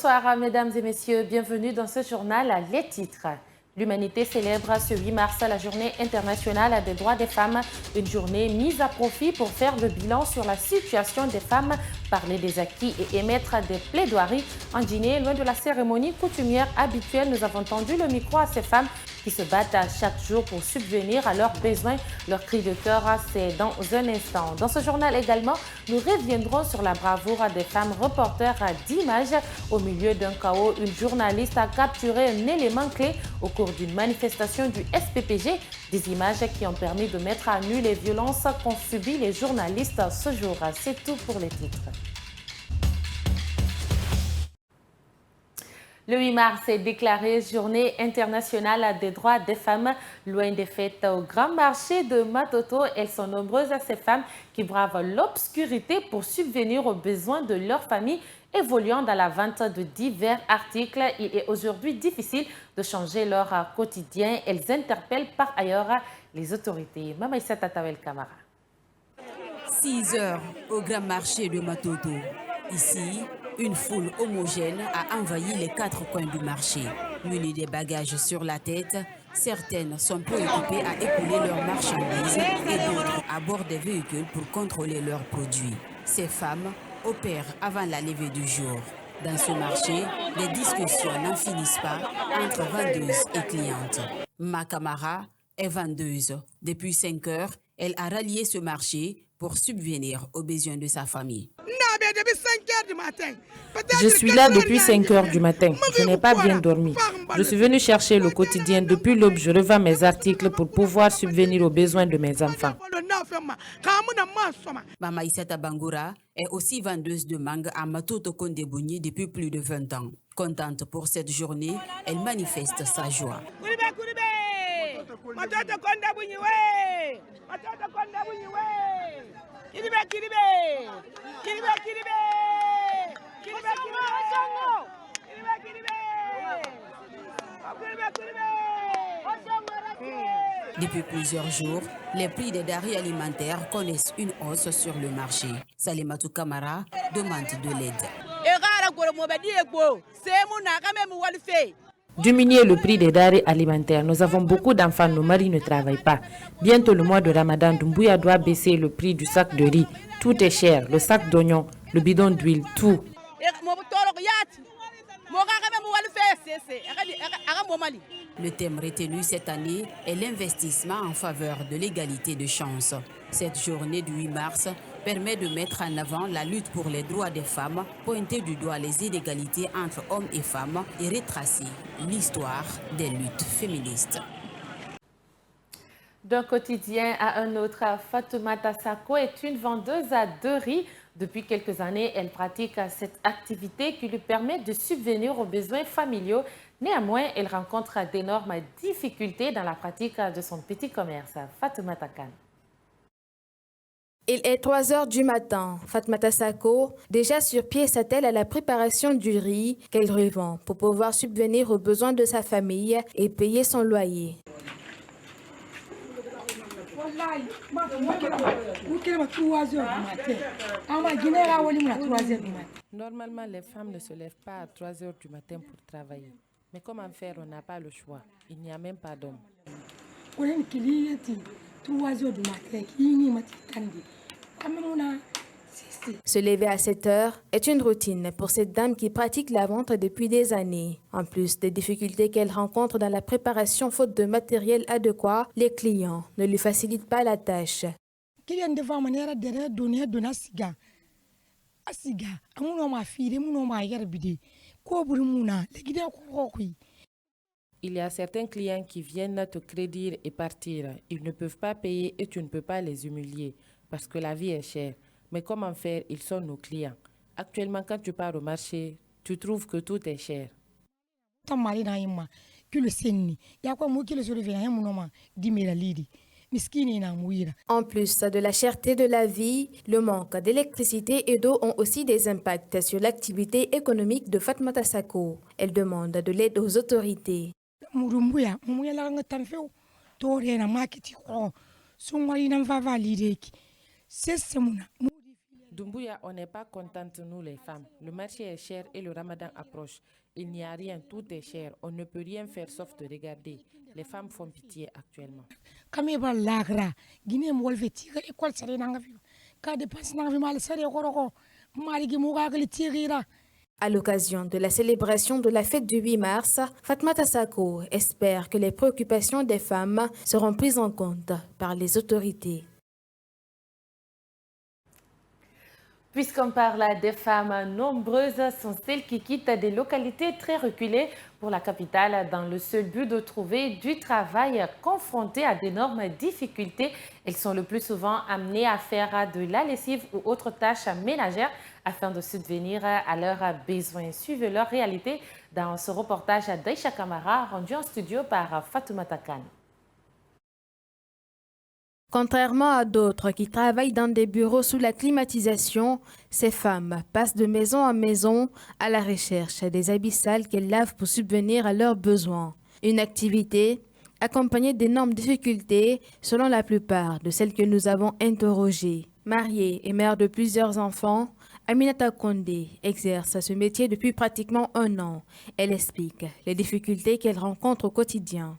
Bonsoir mesdames et messieurs, bienvenue dans ce journal Les titres. L'humanité célèbre ce 8 mars la journée internationale des droits des femmes, une journée mise à profit pour faire le bilan sur la situation des femmes, parler des acquis et émettre des plaidoiries. En dîner, loin de la cérémonie coutumière habituelle, nous avons tendu le micro à ces femmes qui se battent chaque jour pour subvenir à leurs besoins. Leur cri de cœur, c'est dans un instant. Dans ce journal également, nous reviendrons sur la bravoure des femmes reporters d'images. Au milieu d'un chaos, une journaliste a capturé un élément clé au cours d'une manifestation du SPPG. Des images qui ont permis de mettre à nu les violences qu'ont subies les journalistes ce jour. C'est tout pour les titres. Le 8 mars est déclaré Journée internationale des droits des femmes. Loin des fêtes au grand marché de Matoto, elles sont nombreuses à ces femmes qui bravent l'obscurité pour subvenir aux besoins de leur famille. Évoluant dans la vente de divers articles, il est aujourd'hui difficile de changer leur quotidien. Elles interpellent par ailleurs les autorités. Mamaïssa Tatawel Kamara. 6 heures au grand marché de Matoto. Ici, une foule homogène a envahi les 4 coins du marché. Munies des bagages sur la tête, certaines sont préoccupées à écouler leurs marchandises et d'autres à bord des véhicules pour contrôler leurs produits. Ces femmes opèrent avant la levée du jour. Dans ce marché, les discussions n'en finissent pas entre vendeuses et clientes. Ma Kamara est vendeuse. Depuis 5 heures, elle a rallié ce marché pour subvenir aux besoins de sa famille. Je suis là depuis 5 heures du matin. Je n'ai pas bien dormi. Je suis venue chercher le quotidien. Depuis l'aube, je revends mes articles pour pouvoir subvenir aux besoins de mes enfants. Mama Issata Bangoura est aussi vendeuse de mangue à Matoto Kondebouni depuis plus de 20 ans. Contente pour cette journée, elle manifeste sa joie. Depuis plusieurs jours, les prix des denrées alimentaires connaissent une hausse sur le marché. Salimatou Kamara demande de l'aide. Diminuer le prix des denrées alimentaires. Nous avons beaucoup d'enfants, nos maris ne travaillent pas. Bientôt le mois de Ramadan, Doumbouya doit baisser le prix du sac de riz. Tout est cher, le sac d'oignons, le bidon d'huile, tout. Le thème retenu cette année est l'investissement en faveur de l'égalité de chance. Cette journée du 8 mars permet de mettre en avant la lutte pour les droits des femmes, pointer du doigt les inégalités entre hommes et femmes et retracer l'histoire des luttes féministes. D'un quotidien à un autre, Fatoumata Sako est une vendeuse de riz. Depuis quelques années, elle pratique cette activité qui lui permet de subvenir aux besoins familiaux. Néanmoins, elle rencontre d'énormes difficultés dans la pratique de son petit commerce. Fatoumata Kane. Il est 3 heures du matin. Fatoumata Sako, déjà sur pied, s'attelle à la préparation du riz qu'elle revend pour pouvoir subvenir aux besoins de sa famille et payer son loyer. Normalement, les femmes ne se lèvent pas à 3 heures du matin pour travailler. Mais comment faire? On n'a pas le choix. Il n'y a même pas d'hommes. Se lever à 7 heures est une routine pour cette dame qui pratique la vente depuis des années. En plus des difficultés qu'elle rencontre dans la préparation faute de matériel adéquat, les clients ne lui facilitent pas la tâche. Il y a certains clients qui viennent te créditer et partir. Ils ne peuvent pas payer et tu ne peux pas les humilier parce que la vie est chère. Mais comment faire? Ils sont nos clients. Actuellement, quand tu pars au marché, tu trouves que tout est cher. En plus de la cherté de la vie, le manque d'électricité et d'eau ont aussi des impacts sur l'activité économique de Fatoumata Sako. Elle demande de l'aide aux autorités. Doumbouya, on n'est pas contente, nous les femmes. Le marché est cher et le ramadan approche. Il n'y a rien, tout est cher. On ne peut rien faire sauf de regarder. Les femmes font pitié actuellement. À l'occasion de la célébration de la fête du 8 mars, Fatmata Sako espère que les préoccupations des femmes seront prises en compte par les autorités. Puisqu'on parle des femmes, nombreuses sont celles qui quittent des localités très reculées pour la capitale dans le seul but de trouver du travail. Confrontées à d'énormes difficultés, elles sont le plus souvent amenées à faire de la lessive ou autres tâches ménagères afin de subvenir à leurs besoins. Suivez leur réalité dans ce reportage d'Aïcha Kamara rendu en studio par Fatoumata Kane. Contrairement à d'autres qui travaillent dans des bureaux sous la climatisation, ces femmes passent de maison en maison à la recherche des habits sales qu'elles lavent pour subvenir à leurs besoins. Une activité accompagnée d'énormes difficultés selon la plupart de celles que nous avons interrogées. Mariée et mère de plusieurs enfants, Aminata Kondé exerce ce métier depuis pratiquement 1 an. Elle explique les difficultés qu'elle rencontre au quotidien.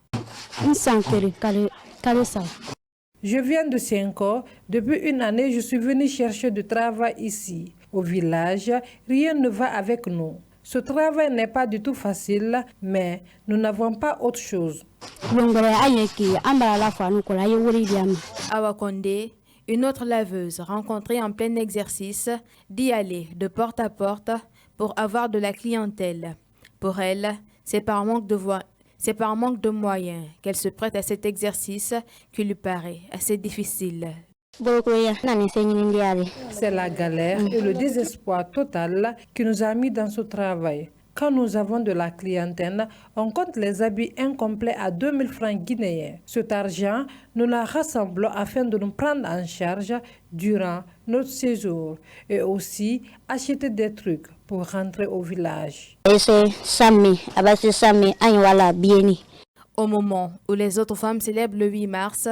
Je viens de Senko. Depuis 1 année, je suis venue chercher du travail ici. Au village, rien ne va avec nous. Ce travail n'est pas du tout facile, mais nous n'avons pas autre chose. Awa Kondé, une autre laveuse rencontrée en plein exercice, d'y aller de porte à porte pour avoir de la clientèle. Pour elle, c'est par manque de moyens qu'elle se prête à cet exercice qui lui paraît assez difficile. C'est la galère et le désespoir total qui nous a mis dans ce travail. Quand nous avons de la clientèle, on compte les habits incomplets à 2000 francs guinéens. Cet argent, nous la rassemblons afin de nous prendre en charge durant notre séjour et aussi acheter des trucs pour rentrer au village. Au moment où les autres femmes célèbrent le 8 mars,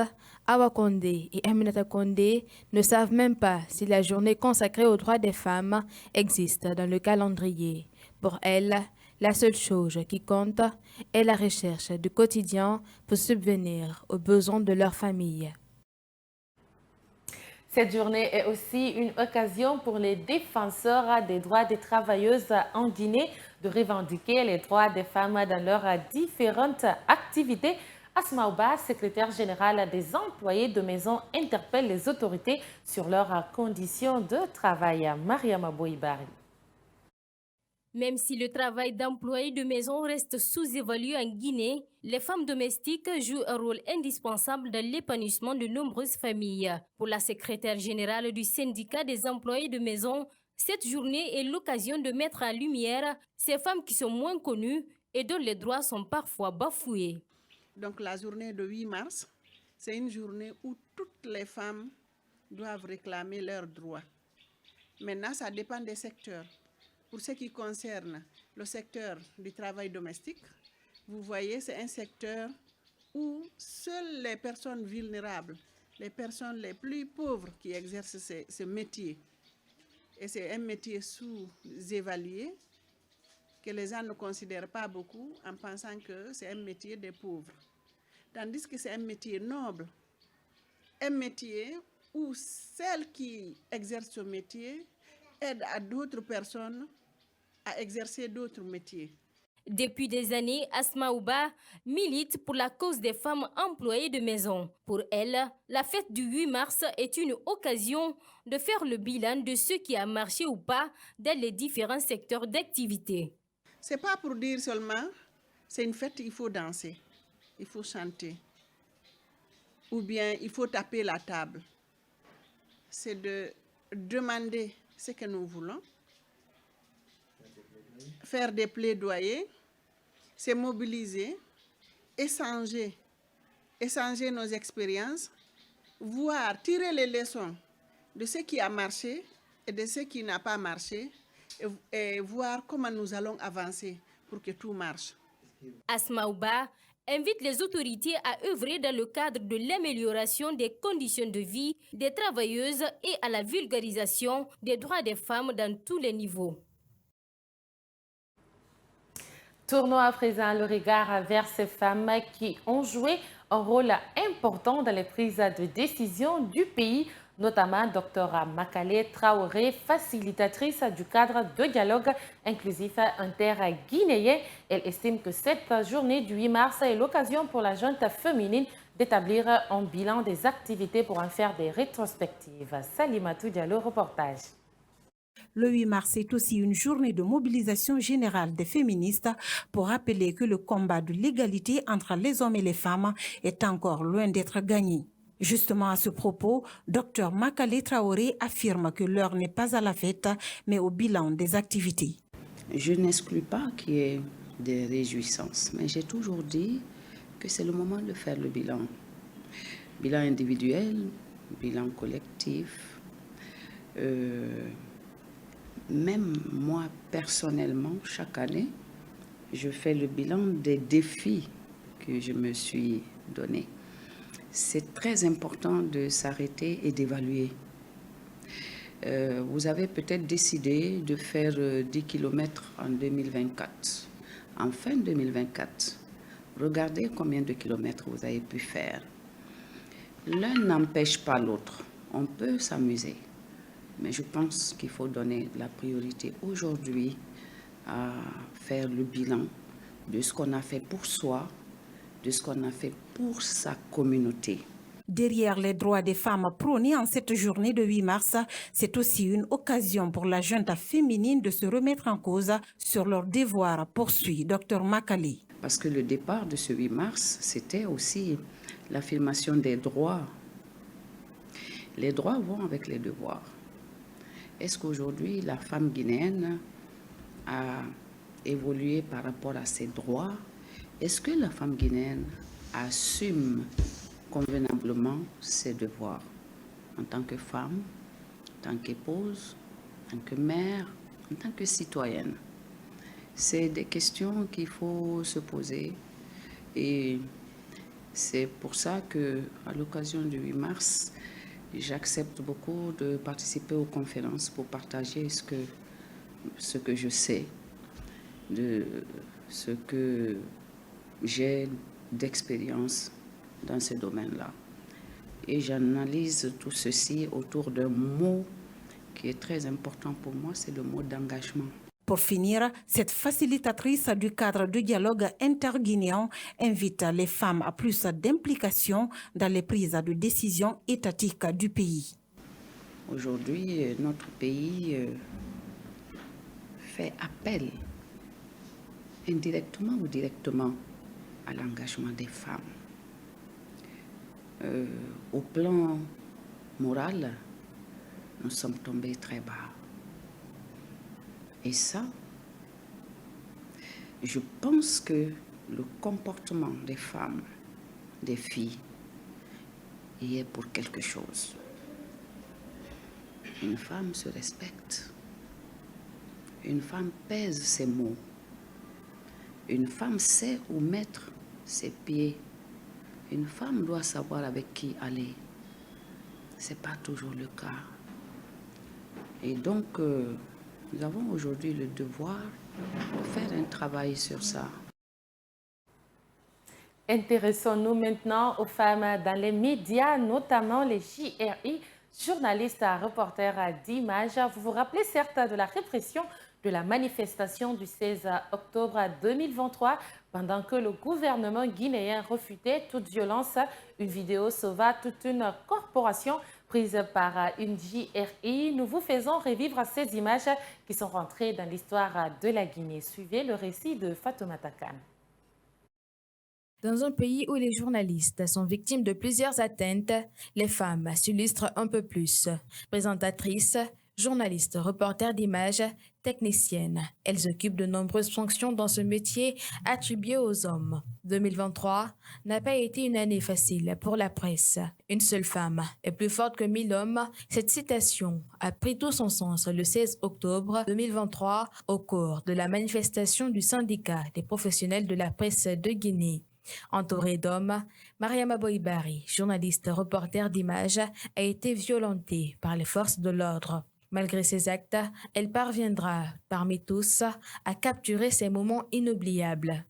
Awa Kondé et Aminata Kondé ne savent même pas si la journée consacrée aux droits des femmes existe dans le calendrier. Pour elles, la seule chose qui compte est la recherche du quotidien pour subvenir aux besoins de leur famille. Cette journée est aussi une occasion pour les défenseurs des droits des travailleuses en Guinée de revendiquer les droits des femmes dans leurs différentes activités. Asma Ouba, secrétaire générale des employés de maison, interpelle les autorités sur leurs conditions de travail. Mariama Boibari. Même si le travail d'employé de maison reste sous-évalué en Guinée, les femmes domestiques jouent un rôle indispensable dans l'épanouissement de nombreuses familles. Pour la secrétaire générale du syndicat des employés de maison, cette journée est l'occasion de mettre en lumière ces femmes qui sont moins connues et dont les droits sont parfois bafoués. Donc la journée de 8 mars, c'est une journée où toutes les femmes doivent réclamer leurs droits. Maintenant, ça dépend des secteurs. Pour ce qui concerne le secteur du travail domestique, vous voyez, c'est un secteur où seules les personnes vulnérables, les personnes les plus pauvres qui exercent ce métier. Et c'est un métier sous-évalué que les gens ne considèrent pas beaucoup en pensant que c'est un métier des pauvres. Tandis que c'est un métier noble, un métier où celles qui exercent ce métier aident à d'autres personnes à exercer d'autres métiers. Depuis des années, Asma Ouba milite pour la cause des femmes employées de maison. Pour elle, la fête du 8 mars est une occasion de faire le bilan de ce qui a marché ou pas dans les différents secteurs d'activité. Ce n'est pas pour dire seulement, c'est une fête, il faut danser, il faut chanter, ou bien il faut taper la table. C'est de demander ce que nous voulons, faire des plaidoyers, se mobiliser, échanger nos expériences, voir, tirer les leçons de ce qui a marché et de ce qui n'a pas marché et voir comment nous allons avancer pour que tout marche. Asma Ouba invite les autorités à œuvrer dans le cadre de l'amélioration des conditions de vie des travailleuses et à la vulgarisation des droits des femmes dans tous les niveaux. Tournons à présent le regard vers ces femmes qui ont joué un rôle important dans les prises de décision du pays, notamment Dr Makale Traoré, facilitatrice du cadre de dialogue inclusif inter-guinéen. Elle estime que cette journée du 8 mars est l'occasion pour la junte féminine d'établir un bilan des activités pour en faire des rétrospectives. Salimatou Diallo, reportage. Le 8 mars est aussi une journée de mobilisation générale des féministes pour rappeler que le combat de l'égalité entre les hommes et les femmes est encore loin d'être gagné. Justement à ce propos, Dr Makale Traoré affirme que l'heure n'est pas à la fête, mais au bilan des activités. Je n'exclus pas qu'il y ait des réjouissances, mais j'ai toujours dit que c'est le moment de faire le bilan. Bilan individuel, bilan collectif. Même moi, personnellement, chaque année, je fais le bilan des défis que je me suis donnés. C'est très important de s'arrêter et d'évaluer. Vous avez peut-être décidé de faire 10 km en 2024. En fin 2024, regardez combien de kilomètres vous avez pu faire. L'un n'empêche pas l'autre. On peut s'amuser. Mais je pense qu'il faut donner la priorité aujourd'hui à faire le bilan de ce qu'on a fait pour soi, de ce qu'on a fait pour sa communauté. Derrière les droits des femmes prônés en cette journée de 8 mars, c'est aussi une occasion pour la junte féminine de se remettre en cause sur leurs devoirs, poursuit Dr Makale. Parce que le départ de ce 8 mars, c'était aussi l'affirmation des droits. Les droits vont avec les devoirs. Est-ce qu'aujourd'hui, la femme guinéenne a évolué par rapport à ses droits? Est-ce que la femme guinéenne assume convenablement ses devoirs en tant que femme, en tant qu'épouse, en tant que mère, en tant que citoyenne? C'est des questions qu'il faut se poser et c'est pour ça qu'à l'occasion du 8 mars, j'accepte beaucoup de participer aux conférences pour partager ce que je sais, de ce que j'ai d'expérience dans ce domaine-là. Et j'analyse tout ceci autour d'un mot qui est très important pour moi, c'est le mot d'engagement. Pour finir, cette facilitatrice du cadre de dialogue interguinéen invite les femmes à plus d'implication dans les prises de décision étatiques du pays. Aujourd'hui, notre pays fait appel indirectement ou directement à l'engagement des femmes. Au plan moral, nous sommes tombés très bas. Et ça, je pense que le comportement des femmes, des filles, y est pour quelque chose. Une femme se respecte. Une femme pèse ses mots. Une femme sait où mettre ses pieds. Une femme doit savoir avec qui aller. Ce n'est pas toujours le cas. Et donc, nous avons aujourd'hui le devoir de faire un travail sur ça. Intéressons-nous maintenant aux femmes dans les médias, notamment les JRI, journalistes, reporters d'images. Vous vous rappelez certes de la répression de la manifestation du 16 octobre 2023, pendant que le gouvernement guinéen refutait toute violence. Une vidéo sauva toute une corporation prise par une JRI. Nous vous faisons revivre ces images qui sont rentrées dans l'histoire de la Guinée. Suivez le récit de Fatoumata Kane. Dans un pays où les journalistes sont victimes de plusieurs atteintes, les femmes s'illustrent un peu plus. Présentatrices, journalistes, reporters d'images, techniciennes. Elles occupent de nombreuses fonctions dans ce métier attribué aux hommes. 2023 n'a pas été une année facile pour la presse. Une seule femme est plus forte que 1000 hommes. Cette citation a pris tout son sens le 16 octobre 2023 au cours de la manifestation du syndicat des professionnels de la presse de Guinée. Entourée d'hommes, Mariama Boibari, journaliste reporter d'images, a été violentée par les forces de l'ordre. Malgré ces actes, elle parviendra, parmi tous, à capturer ces moments inoubliables.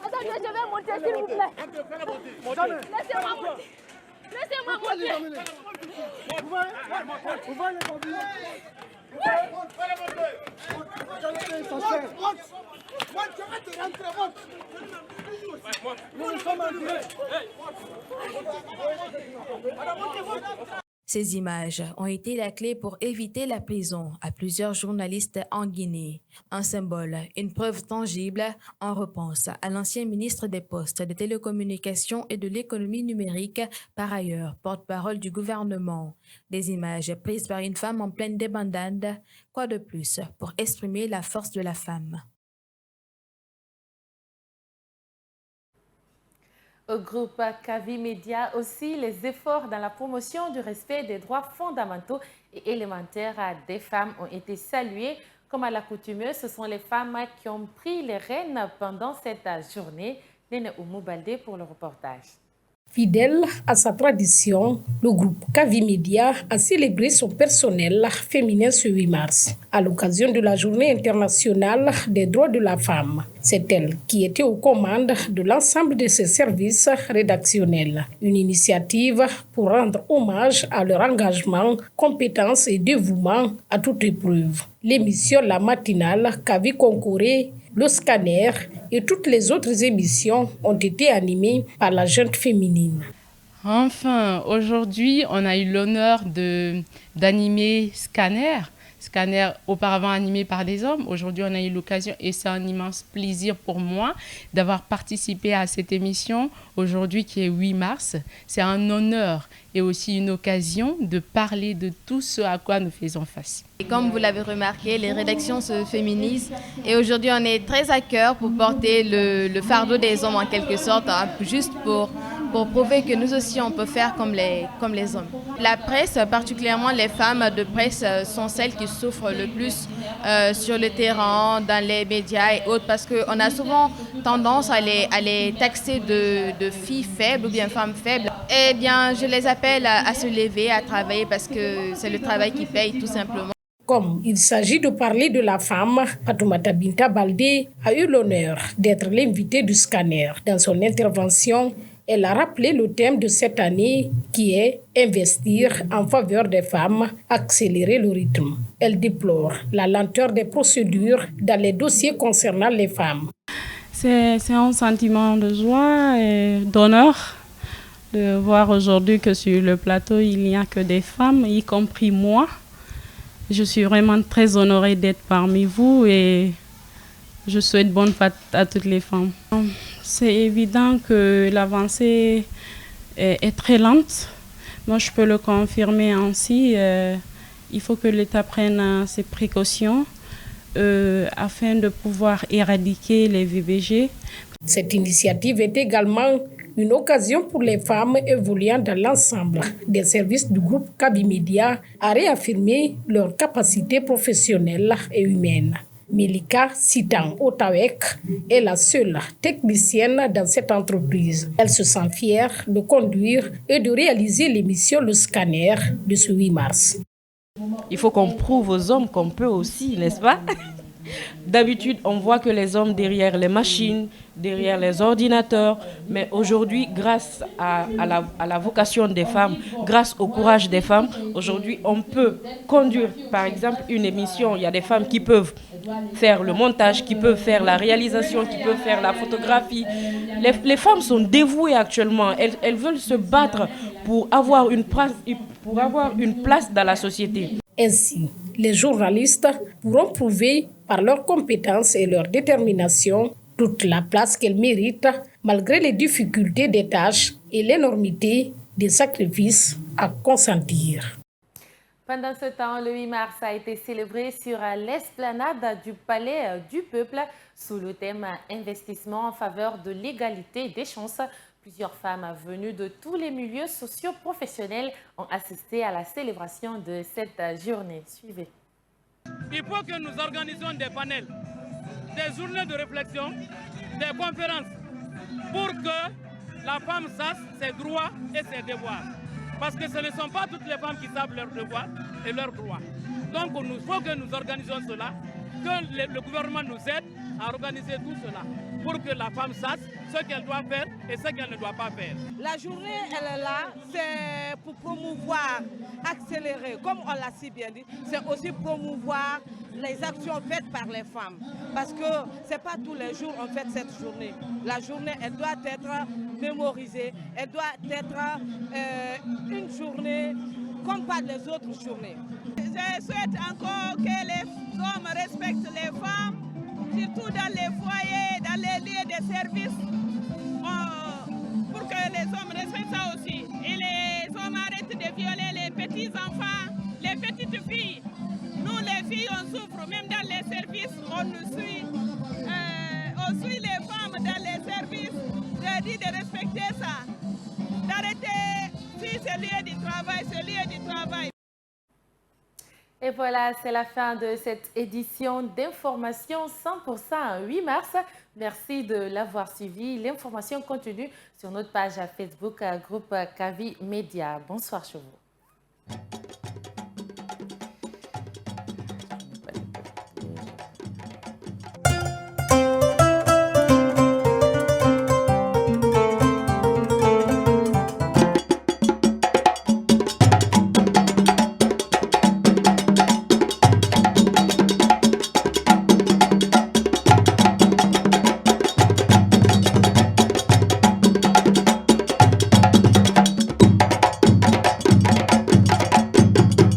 Attendez, je vais monter, s'il vous plaît. Laissez-moi monter. Laissez-moi monter. Vous voyez les conduire. Ces images ont été la clé pour éviter la prison à plusieurs journalistes en Guinée. Un symbole, une preuve tangible, en réponse à l'ancien ministre des Postes, des Télécommunications et de l'Économie numérique, par ailleurs porte-parole du gouvernement. Des images prises par une femme en pleine débandade. Quoi de plus pour exprimer la force de la femme? Au groupe Kavi Média aussi, les efforts dans la promotion du respect des droits fondamentaux et élémentaires des femmes ont été salués. Comme à l'accoutumée, ce sont les femmes qui ont pris les rênes pendant cette journée. Néné Oumou Baldé pour le reportage. Fidèle à sa tradition, le groupe Kavi Média a célébré son personnel féminin ce 8 mars, à l'occasion de la Journée internationale des droits de la femme. C'est elle qui était aux commandes de l'ensemble de ses services rédactionnels. Une initiative pour rendre hommage à leur engagement, compétence et dévouement à toute épreuve. L'émission La Matinale, Kavi Concoré, Le Scanner et toutes les autres émissions ont été animées par la jeune féminine. Enfin, aujourd'hui, on a eu l'honneur d'animer Scanner. Scanner auparavant animé par des hommes. Aujourd'hui, on a eu l'occasion et c'est un immense plaisir pour moi d'avoir participé à cette émission aujourd'hui qui est 8 mars. C'est un honneur et aussi une occasion de parler de tout ce à quoi nous faisons face. Et comme vous l'avez remarqué, les rédactions se féminisent et aujourd'hui on est très à cœur pour porter le fardeau des hommes en quelque sorte, hein, juste pour prouver que nous aussi on peut faire comme les hommes. La presse, particulièrement les femmes de presse, sont celles qui souffrent le plus sur le terrain, dans les médias et autres, parce qu'on a souvent tendance à les taxer de filles faibles ou bien femmes faibles. Eh bien, je les appelle à se lever, à travailler, parce que c'est le travail qui paye tout simplement. Comme il s'agit de parler de la femme, Fatoumata Binta Baldé a eu l'honneur d'être l'invitée du Scanner. Dans son intervention, elle a rappelé le thème de cette année qui est « Investir en faveur des femmes, accélérer le rythme ». Elle déplore la lenteur des procédures dans les dossiers concernant les femmes. C'est un sentiment de joie et d'honneur de voir aujourd'hui que sur le plateau, il n'y a que des femmes, y compris moi. Je suis vraiment très honorée d'être parmi vous et je souhaite bonne fête à toutes les femmes. C'est évident que l'avancée est très lente. Moi, je peux le confirmer ainsi. Il faut que l'État prenne ses précautions afin de pouvoir éradiquer les VBG. Cette initiative est également une occasion pour les femmes évoluant dans l'ensemble des services du groupe Kavi Média à réaffirmer leurs capacités professionnelles et humaines. Melika Sitan Otawek est la seule technicienne dans cette entreprise. Elle se sent fière de conduire et de réaliser l'émission Le Scanner de ce 8 mars. Il faut qu'on prouve aux hommes qu'on peut aussi, n'est-ce pas? D'habitude, on voit que les hommes derrière les machines, derrière les ordinateurs, mais aujourd'hui, grâce à la vocation des femmes, grâce au courage des femmes, aujourd'hui, on peut conduire, par exemple, une émission. Il y a des femmes qui peuvent faire le montage, qui peuvent faire la réalisation, qui peuvent faire la photographie. Les femmes sont dévouées actuellement. Elles veulent se battre pour avoir une place dans la société. Ainsi, les journalistes pourront prouver par leurs compétences et leur détermination toute la place qu'elles méritent malgré les difficultés des tâches et l'énormité des sacrifices à consentir. Pendant ce temps, le 8 mars a été célébré sur l'esplanade du Palais du Peuple sous le thème « Investissement en faveur de l'égalité des chances ». Plusieurs femmes venues de tous les milieux socio-professionnels ont assisté à la célébration de cette journée. Suivez. Il faut que nous organisions des panels, des journées de réflexion, des conférences pour que la femme sache ses droits et ses devoirs. Parce que ce ne sont pas toutes les femmes qui savent leurs devoirs et leurs droits. Donc il faut que nous organisions cela, que le gouvernement nous aide à organiser tout cela pour que la femme sache ce qu'elle doit faire et ce qu'elle ne doit pas faire. La journée, elle est là, c'est pour promouvoir, accélérer, comme on l'a si bien dit, c'est aussi promouvoir les actions faites par les femmes. Parce que ce n'est pas tous les jours qu'on fait cette journée. La journée, elle doit être mémorisée, elle doit être une journée comme pas les autres journées. Je souhaite encore que les hommes respectent les femmes, surtout dans les foyers, dans les lieux de service, pour que les hommes respectent ça aussi. Et les hommes arrêtent de violer les petits-enfants, les petites filles. Nous, les filles, on souffre, même dans les services, on nous suit. On suit les femmes dans les services. Je dis de respecter ça, d'arrêter, si c'est lieu du travail, c'est lieu du travail. Et voilà, c'est la fin de cette édition d'information 100% 8 mars. Merci de l'avoir suivi. L'information continue sur notre page Facebook, groupe Kavi Média. Bonsoir chez vous.